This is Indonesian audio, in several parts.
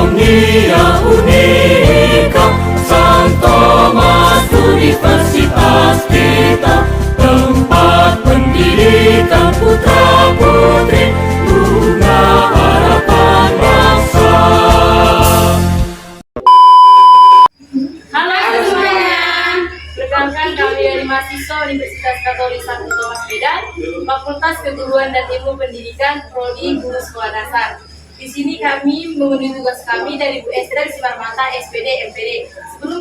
Omnia Unica, San Thomas Universitas kita, tempat pendidikan putra putri, bunga harapan bangsa. Halo semuanya, perkenalkan kami dari mahasiswa Universitas Katolik Santo Thomas Medan, Fakultas Keguruan dan Ilmu Pendidikan, Prodi Guru Sekolah Dasar. Di sini kami memenuhi tugas kami dari Bu Esther Simarmata, SPD, MPD. Sebelum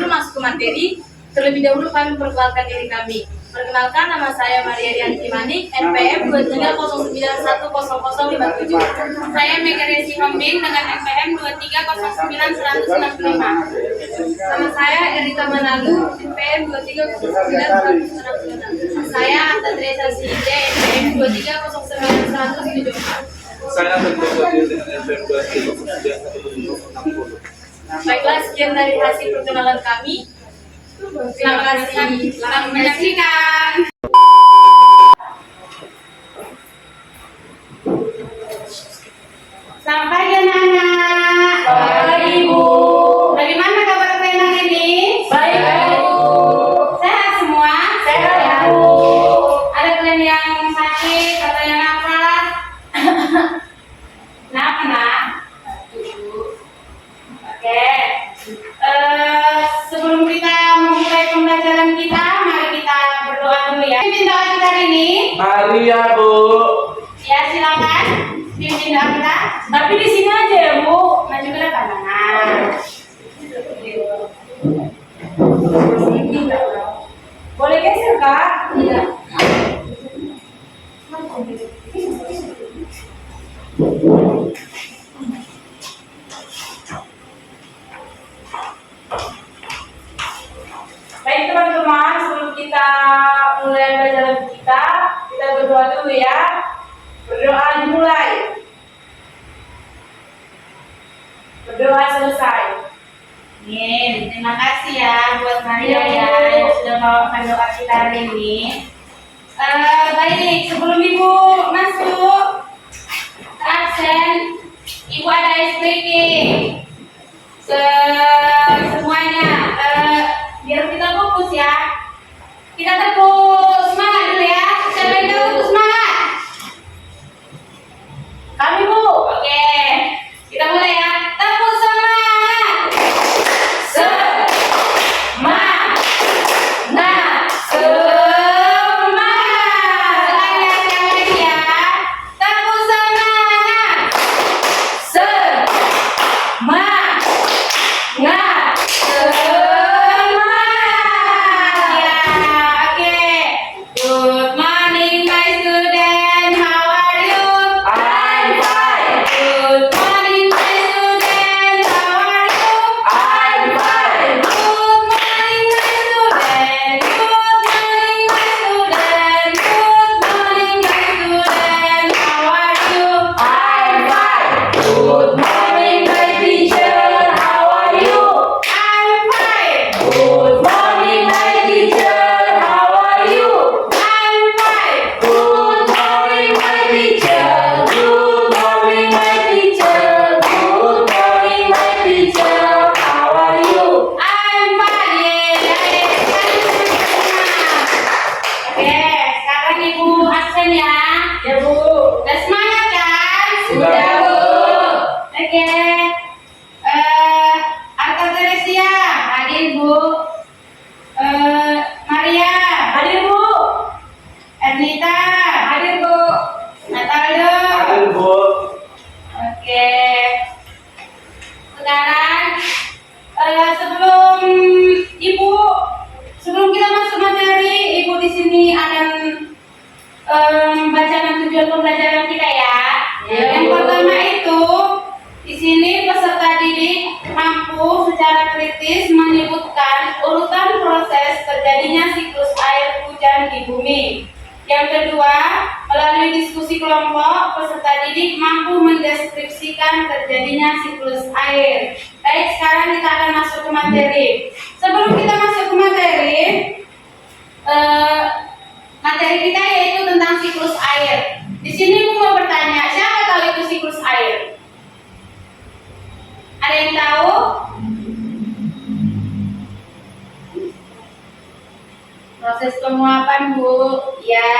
masuk ke materi, terlebih dahulu kami memperkenalkan diri kami. Perkenalkan, nama saya Maria Rianti Manik, NPM 2309100057. Saya Megaresi Hombing dengan NPM 2309165. Nama saya Erika Manalu, NPM 2309166. Saya Atta Teresa Sinde, NPM 2309174. Saya terjadi dengan NPM 2309160. Baiklah, sekian dari hasil perkenalan kami. Terima kasih. Selamat menyaksikan. Selamat pagi anak-anak. Selamat pagi, Ibu. Bagaimana kabar kalian hari ini? Baik, Bu. Sehat semua? Sehat, ya, Bu. Ada kalian yang sakit atau yang apa? Kenapa, nak? Oke. Sebelum kita memulai pembelajaran kita, mari kita berdoa dulu ya. Pimpin doa kita hari ini. Mari ya, Bu. Ya, silakan. Pimpin doa kita. Tapi di sini aja ya, Bu. Maju ke depan, anak. Boleh geser, Kak? Iya. Baik teman-teman, sebelum kita mulai belajar kita berdoa dulu ya. Berdoa dimulai. Berdoa selesai. Amin. Terima kasih ya buat Maria ya yang sudah membawakan doa kita hari ini. Baik, sebelum Ibu masuk absen, Ibu ada SPG. Semuanya, biar kita fokus ya. Kita tepuk semangat dulu ya. Siapa yang tahu tepuk semangat? Kami, Bu. Oke, kita mulai ya. Tepuk semangat. Semangat. Semangat. Semangat. Semangat yang lagi ya. bacakan tujuan pembelajaran kita ya. Yang pertama itu di sini peserta didik mampu secara kritis menyebutkan urutan proses terjadinya siklus air hujan di bumi. Yang kedua, melalui diskusi kelompok, peserta didik mampu mendeskripsikan terjadinya siklus air. Baik, sekarang kita akan masuk ke materi. Sebelum kita masuk ke materi, materi kita yaitu tentang siklus air. Di sini mau bertanya, siapa tahu itu siklus air? Ada yang tahu? Proses penguapan, Bu. Ya.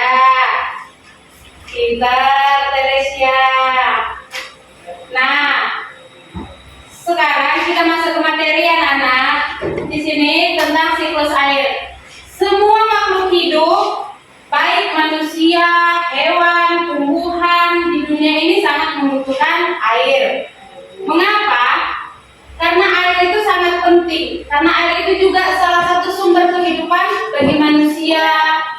Pintar, Teresia. Nah, sekarang kita masuk ke materi anak-anak. Di sini tentang siklus air. Semua makhluk hidup, baik manusia, hewan, tumbuhan di dunia ini sangat membutuhkan air. Mengapa? Karena air itu sangat penting. Karena air itu juga salah satu sumber kehidupan bagi manusia,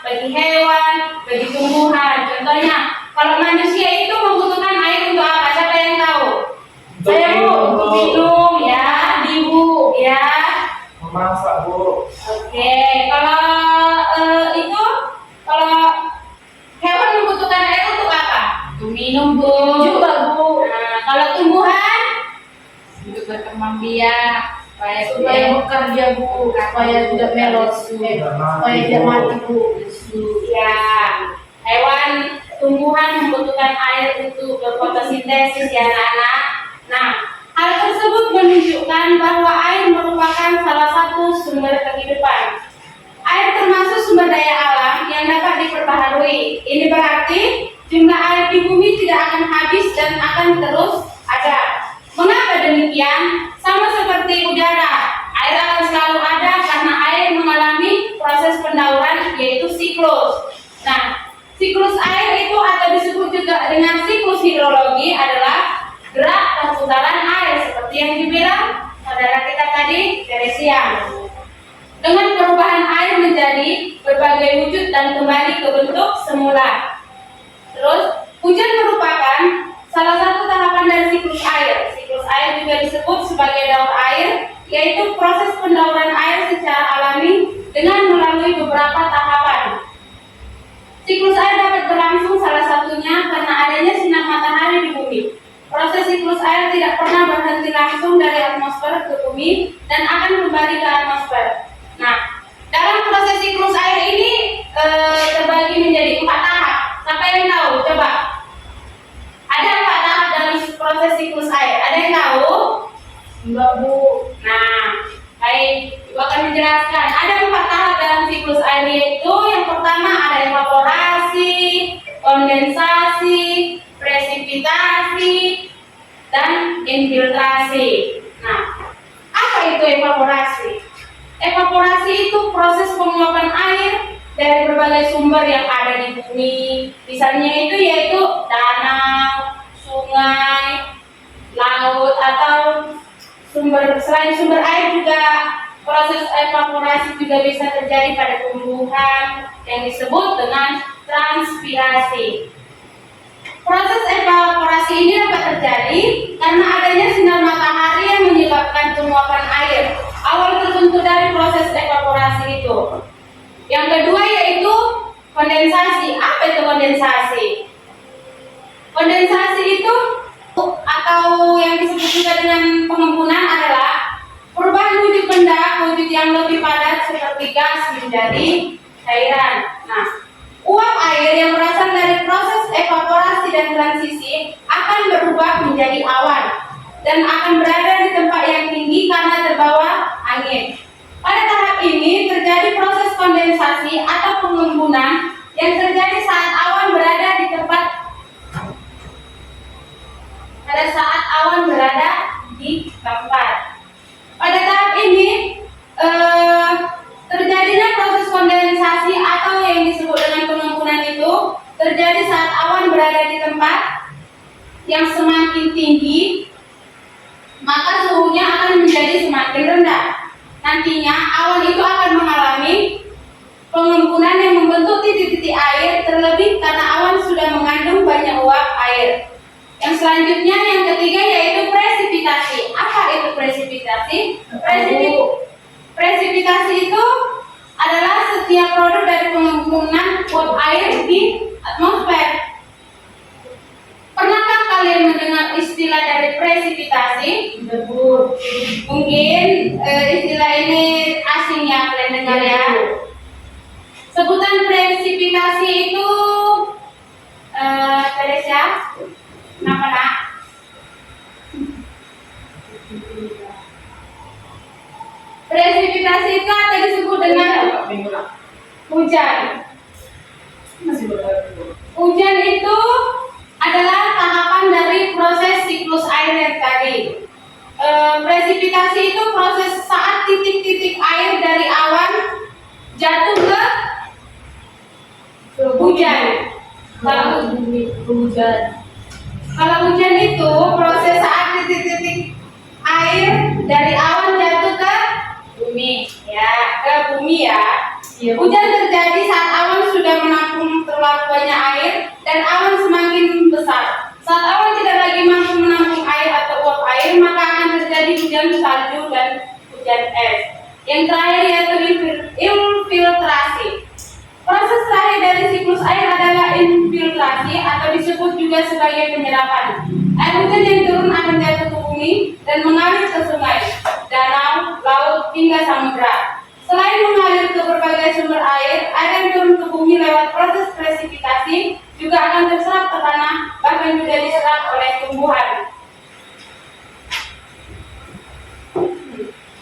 bagi hewan, bagi tumbuhan. Contohnya, kalau manusia itu membutuhkan air untuk apa? Siapa yang tahu? Saya, Bu, untuk minum ya, Ibu ya. Memasak, Bu. Oke, kalau kalau hewan membutuhkan air untuk apa? Untuk minum, Bu. Juga, Bu. Nah, kalau tumbuhan Untuk berkembang biak, supaya bekerja, Bu, supaya tidak melosu, supaya tidak mati, Bu. ya, hewan tumbuhan membutuhkan air untuk berfotosintesis ya anak-anak. Nah, hal tersebut menunjukkan bahwa air merupakan salah satu sumber kehidupan. Air termasuk sumber daya alam yang dapat diperbaharui. Ini berarti jumlah air di bumi tidak akan habis dan akan terus ada. Mengapa demikian? Sama seperti udara, air akan selalu ada karena air mengalami proses pendauran yaitu siklus. Nah, siklus air itu atau disebut juga dengan siklus hidrologi adalah gerak perputaran air seperti yang dibilang saudara kita tadi, Teresia. Dengan perubahan air menjadi berbagai wujud dan kembali ke bentuk semula. Terus, hujan merupakan salah satu tahapan dari siklus air. Siklus air juga disebut sebagai daur air, yaitu proses pendauran air secara alami dengan melalui beberapa tahapan. Siklus air dapat berlangsung salah satunya karena adanya sinar matahari di bumi. Proses siklus air tidak pernah berhenti langsung dari atmosfer ke bumi dan akan kembali ke atmosfer. Nah, dalam proses siklus air ini terbagi menjadi 4 tahap. Siapa yang tahu? Coba. Ada 4 tahap dalam proses siklus air. Ada yang tahu? Enggak, Bu. Nah, baik, Ibu akan menjelaskan. Ada 4 tahap dalam siklus air, yaitu yang pertama ada evaporasi, kondensasi, presipitasi, dan infiltrasi. Nah, apa itu evaporasi? Evaporasi itu proses penguapan air dari berbagai sumber yang ada di bumi. Misalnya itu yaitu danau, sungai, laut, atau selain sumber air juga proses evaporasi juga bisa terjadi pada tumbuhan yang disebut dengan transpirasi. Proses evaporasi ini dapat terjadi karena adanya sinar matahari yang menyebabkan penguapan air. Awal terbentuk dari proses evaporasi itu. Yang kedua yaitu kondensasi. Apa itu kondensasi? Kondensasi itu atau yang disebut juga dengan pengembunan adalah perubahan wujud benda ke wujud yang lebih padat seperti gas menjadi cairan. Nah, uap air yang berasal dari proses evaporasi dan transisi akan berubah menjadi awan dan akan berada di tempat yang tinggi karena terbawa angin. Pada tahap ini terjadi proses kondensasi atau pengembunan yang terjadi saat awan berada di tempat. Pada tahap ini terjadinya proses kondensasi atau yang disebut dengan pengembunan itu terjadi saat awan berada di tempat yang semakin tinggi, maka suhunya akan menjadi semakin rendah. Nantinya awan itu akan mengalami pengembunan yang membentuk titik-titik air, terlebih karena awan sudah mengandung banyak uap air. Yang selanjutnya, yang ketiga, yaitu presipitasi. Apa itu presipitasi? Presipitasi itu adalah setiap produk dari pengembunan uap air di atmosfer. Pernahkah kalian mendengar istilah dari presipitasi? Mungkin istilah ini asing ya kalian dengar ya. Sebutan presipitasi itu Teresia, kenapa nak? Presipitasi itu ada disebut dengan hujan. Hujan itu adalah tahapan dari proses siklus air yang tadi. Presipitasi itu proses saat titik-titik air dari awan jatuh ke hujan. Kalau hujan itu proses saat titik-titik air dari awan jatuh ke bumi, ya. Hujan terjadi saat awan sudah menampung terlalu banyak air dan awan semakin besar. Saat awan tidak lagi mampu menampung air atau uap air, maka akan terjadi hujan salju dan hujan es. Yang terakhir yaitu infiltrasi. Proses terakhir dari siklus air adalah infiltrasi atau disebut juga sebagai penyerapan. Air hujan yang turun akan jatuh ke bumi dan mengalir ke sungai, danau, laut, hingga samudra. Selain mengalir ke berbagai sumber air yang turun ke bumi lewat proses presipitasi juga akan terserap ke tanah, bahkan juga diserap oleh tumbuhan.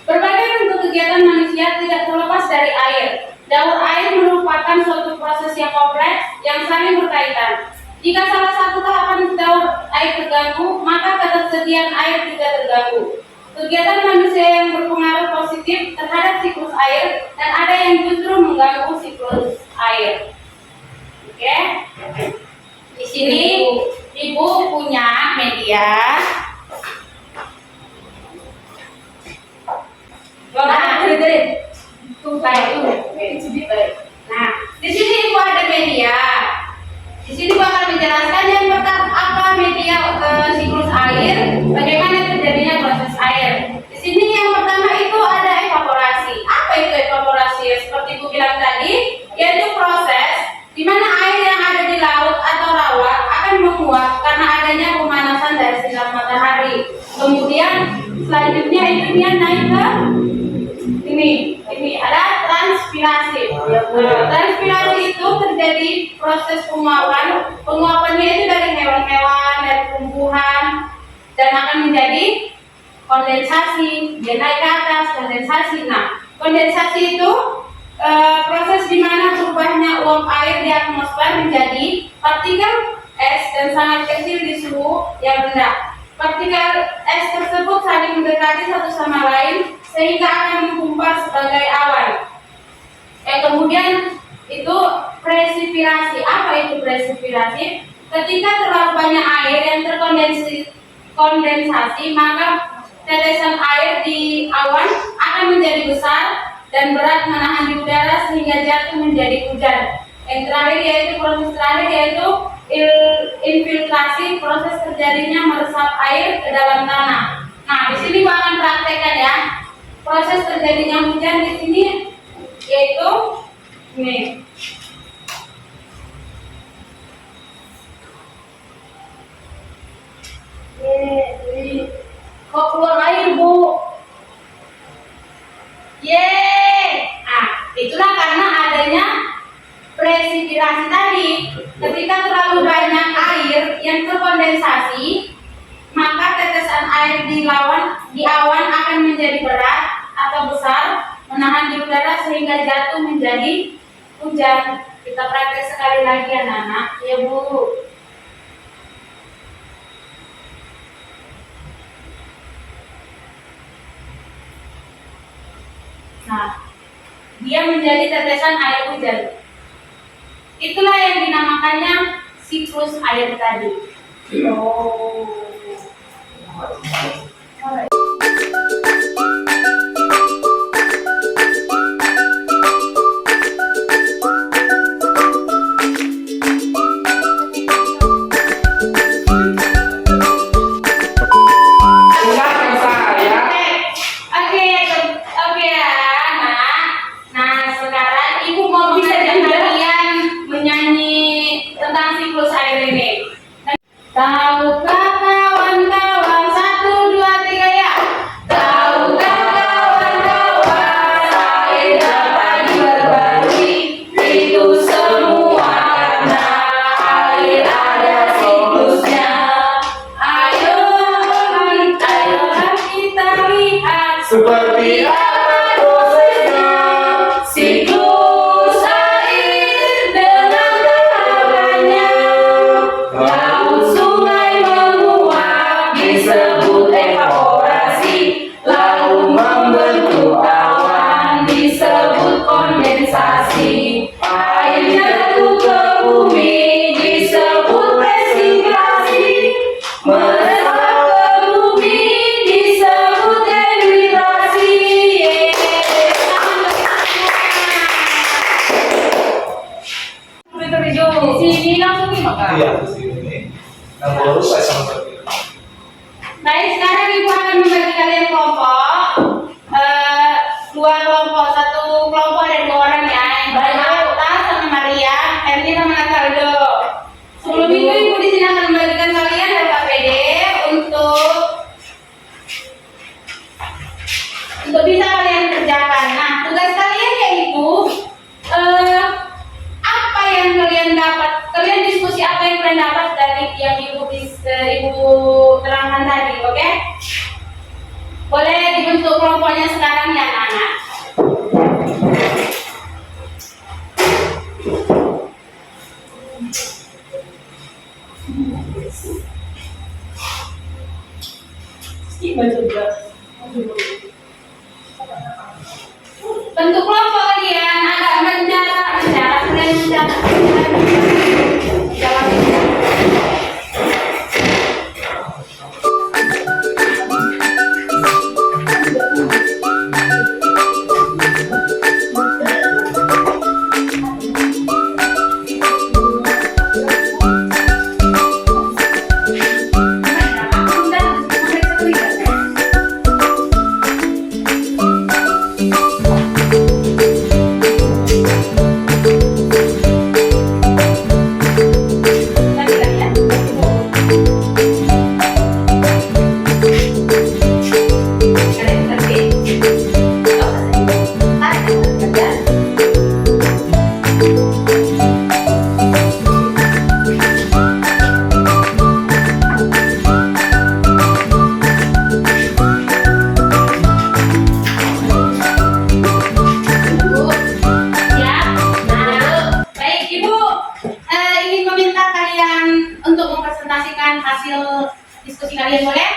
Berbagai bentuk kegiatan manusia tidak terlepas dari air. Daur air merupakan suatu proses yang kompleks yang saling berkaitan. Jika salah satu tahapan daur air terganggu, maka ketersediaan air juga terganggu. Kegiatan manusia yang berpengaruh positif terhadap siklus air dan ada yang justru mengganggu siklus air. Oke. Di sini Ibu punya media. Nah, di sini Ibu ada media. Di sini Ibu akan menjelaskan yang pertama apa media siklus air, bagaimana terjadinya proses air. Di sini yang pertama itu ada evaporasi. Apa itu evaporasi? Seperti Ibu bilang tadi, yaitu proses di mana air yang ada di laut atau rawa akan menguap karena adanya pemanasan dari sinar matahari. Kemudian selanjutnya itu dia naik ke ini ada transpirasi. Transpirasi itu terjadi proses penguapan. Penguapannya itu dari hewan-hewan, dari tumbuhan, dan akan menjadi kondensasi. Dia naik ke atas, kondensasi. Nah, kondensasi itu proses di mana berubahnya uap air di atmosfer menjadi partikel es dan sangat kecil di suhu yang rendah. Partikel es tersebut saling mendekati satu sama lain sehingga akan menggumpal sebagai awan. Kemudian itu presipirasi. Apa itu presipirasi? Ketika terlalu banyak air yang terkondensasi, maka tetesan air di awan akan menjadi besar dan berat menahan di udara sehingga jatuh menjadi hujan. Yang terakhir yaitu proses terakhir yaitu infiltrasi, proses terjadinya meresap air ke dalam tanah. Nah, di sini gua akan praktekkan ya. Proses terjadinya hujan di sini yaitu ini. Kok keluar air, Bu? Itulah karena adanya presipitasi tadi. Ketika terlalu banyak air yang terkondensasi, maka tetesan air di awan akan menjadi berat atau besar, menahan di udara sehingga jatuh menjadi hujan. Kita praktek sekali lagi anak-anak, ya Bu. Nah, dia menjadi tetesan air hujan. Itulah yang dinamakannya siklus air tadi. Seperti apa prosesnya? Siklus air dengan tahapannya. Laut sungai menguap disebut evaporasi, lalu membentuk awan disebut kondensasi. Air jatuh ke bumi disebut presipitation, meresap ke bumi disebut dehidrasi. Di sini langsung nih maka. Iya, di sini. Nah, baru saya sama seperti itu. Baik, sekarang Ibu akan membagi kalian kelompok. Dua kelompok, satu kelompok ada 2 orang ya. Yang pertama Uta sama Maria, Erni sama Nataldo. Sebelum itu Ibu di sini akan membagikan kalian data PD untuk bisa kalian kerjakan. Nah, tugas kalian yaitu apa yang kalian dapat, kalian diskusi apa yang kalian dapat dari yang Ibu terangkan tadi, oke? Boleh dibentuk kelompoknya sekarang ya anak-anak. Bentuk kelompok kalian agak menjarak kalian menjarak. Hasil diskusi kalian boleh?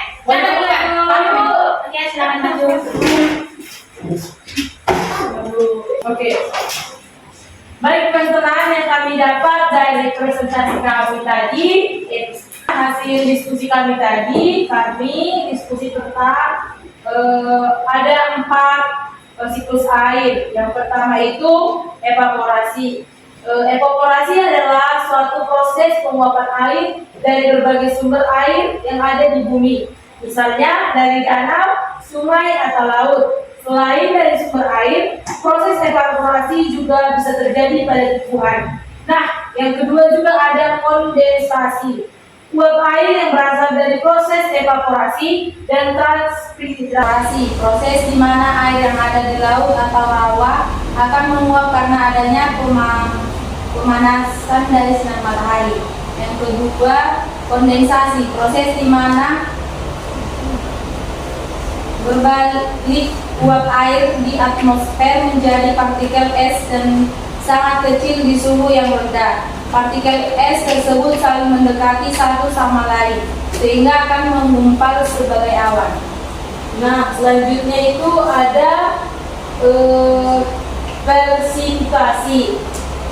Oke, silakan maju. Oke. Baik teman-teman, yang kami dapat dari presentasi kami tadi, hasil diskusi kami tadi, kami diskusi tentang ada 4 siklus air. Yang pertama itu evaporasi. Evaporasi adalah suatu proses penguapan air dari berbagai sumber air yang ada di bumi, misalnya dari danau, sungai, atau laut. Selain dari sumber air, proses evaporasi juga bisa terjadi pada tumbuhan. Nah, yang kedua juga ada kondensasi. Uap air yang berasal dari proses evaporasi dan transpirasi, proses di mana air yang ada di laut atau rawa akan menguap karena adanya pemanasan dari sinar matahari. Yang kedua, kondensasi, proses di mana berbalik uap air di atmosfer menjadi partikel es dan sangat kecil di suhu yang rendah. Partikel es tersebut saling mendekati satu sama lain sehingga akan menggumpal sebagai awan. Nah, selanjutnya itu ada persipitasi.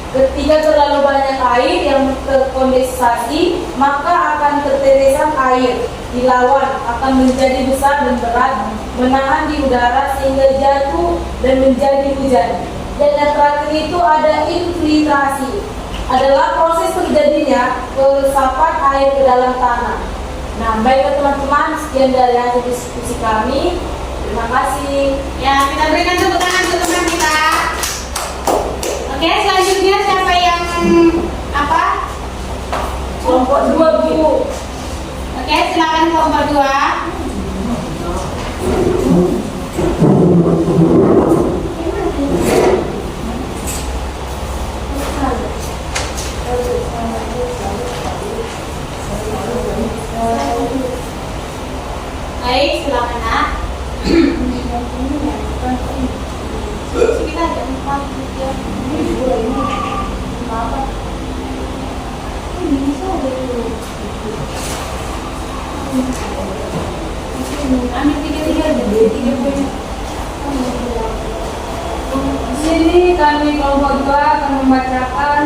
Ketika terlalu banyak air yang terkondensasi, maka akan tertetesan air di lawan akan menjadi besar dan berat, menahan di udara sehingga jatuh dan menjadi hujan. Dan yang terakhir itu ada infiltrasi, adalah proses terjadinya peresapan air ke dalam tanah. Nah, baiklah teman-teman, sekian dari hasil diskusi kami. Terima kasih. Ya, kita berikan tepuk tangan untuk teman kita. Oke, selanjutnya siapa yang apa? Kelompok 2, Bu. Oke, silakan kelompok 2. Baik, silakan Nak. Ambil tiga-tiga aja, tiga poin. Di sini kami kelompok 2 akan membacakan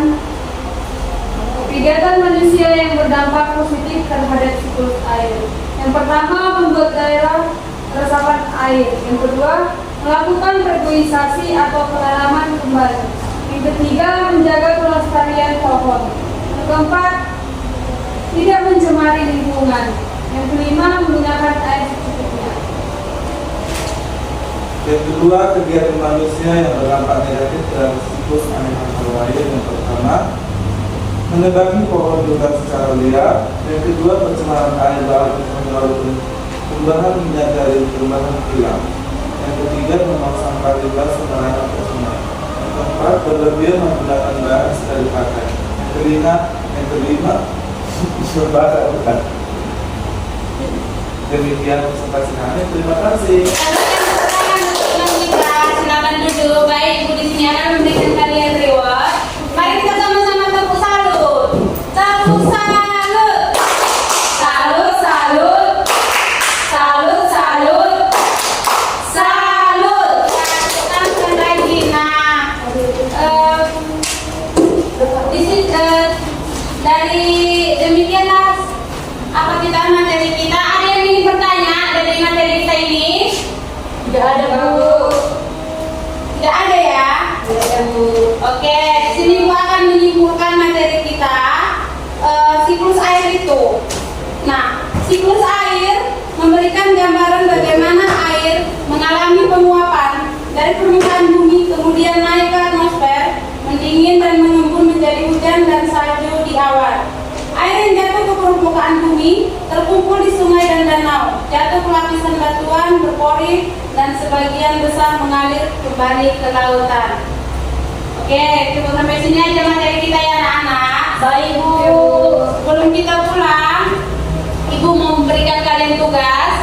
kegiatan manusia yang berdampak positif terhadap siklus air. Yang pertama, membuat daerah resapan air. Yang kedua, melakukan reboisasi atau penanaman kembali. Yang ketiga, menjaga kelestarian pohon. Yang keempat, tidak mencemari lingkungan. Yang kelima, menggunakan air secukupnya. Yang kedua, kegiatan manusia yang berdampak negatif terhadap siklus aliran air. Yang pertama, menebangi pohon hutan secara liar. Yang kedua, pencemaran air laut menyebabkan perubahan minyak dari perubahan kilang. Yang ketiga, membuang sampah limbah sembarangan ke sungai. Yang keempat, berlebihan menggunakan bahan sekali pakai. Yang kelima, membakar hutan. Demikian presentasi kami. Terima kasih. Silakan duduk. Baik, Ibu di sini akan memberikan kalian reward. Mari kita sama-sama tepuk salut. Tepuk salut. Salut, salut. Salut, salut. Salut. Kita tekan lagi. Nah, di sini dari demikianlah apa kita materi kita. Ada yang ingin bertanya dari materi kita ini? Tidak ada, Bu. Tidak ada ya? Tidak ada, Bu. Oke, di sini Ibu akan menyimpulkan materi kita siklus air itu. Nah, siklus air memberikan gambaran bagaimana air mengalami penguapan dari permukaan bumi kemudian naik ke atmosfer, mendingin dan mengembun menjadi hujan dan salju di awan. Air yang jatuh ke permukaan bumi terkumpul di sungai dan danau, jatuh ke lapisan batuan, berpori, dan sebagian besar mengalir kembali ke lautan. Oke, cukup sampai sini aja materi kita ya anak-anak. Baik, Bu. Sebelum kita pulang, Ibu mau memberikan kalian tugas.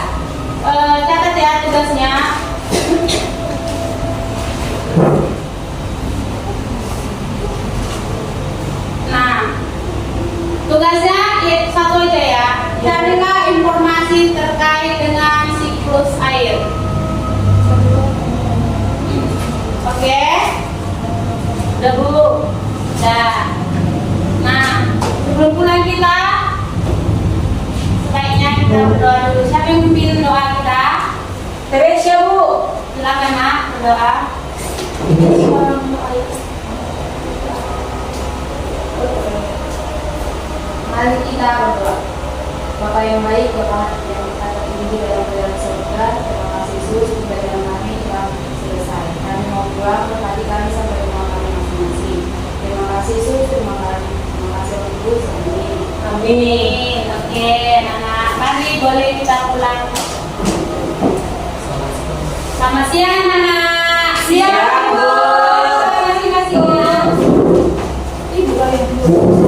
Catat ya tugasnya. Nah, tugasnya satu aja ya. Carilah informasi terkait dengan siklus air. Oke? Udah, Bu. Udah. Nah, sebelum pulang kita sebaiknya kita berdoa dulu. Siapa yang memimpin doa kita? Teresia, Bu. Silakan Nak, berdoa. Mari kita berdoa. Bapa yang baik, Bapa yang kita tertinggi dalam dalam surga, terima kasih Yesus pembelajaran kami telah selesai. Kami mau pulang ke hati kami sampai rumah kami masing-masing. Terima kasih Yesus, terima kasih Roh Kudus. Amin. Amin. Oke, anak. Mari boleh kita pulang. Selamat siang, anak. Siang, Bu. Masing-masing. Ibu boleh dulu.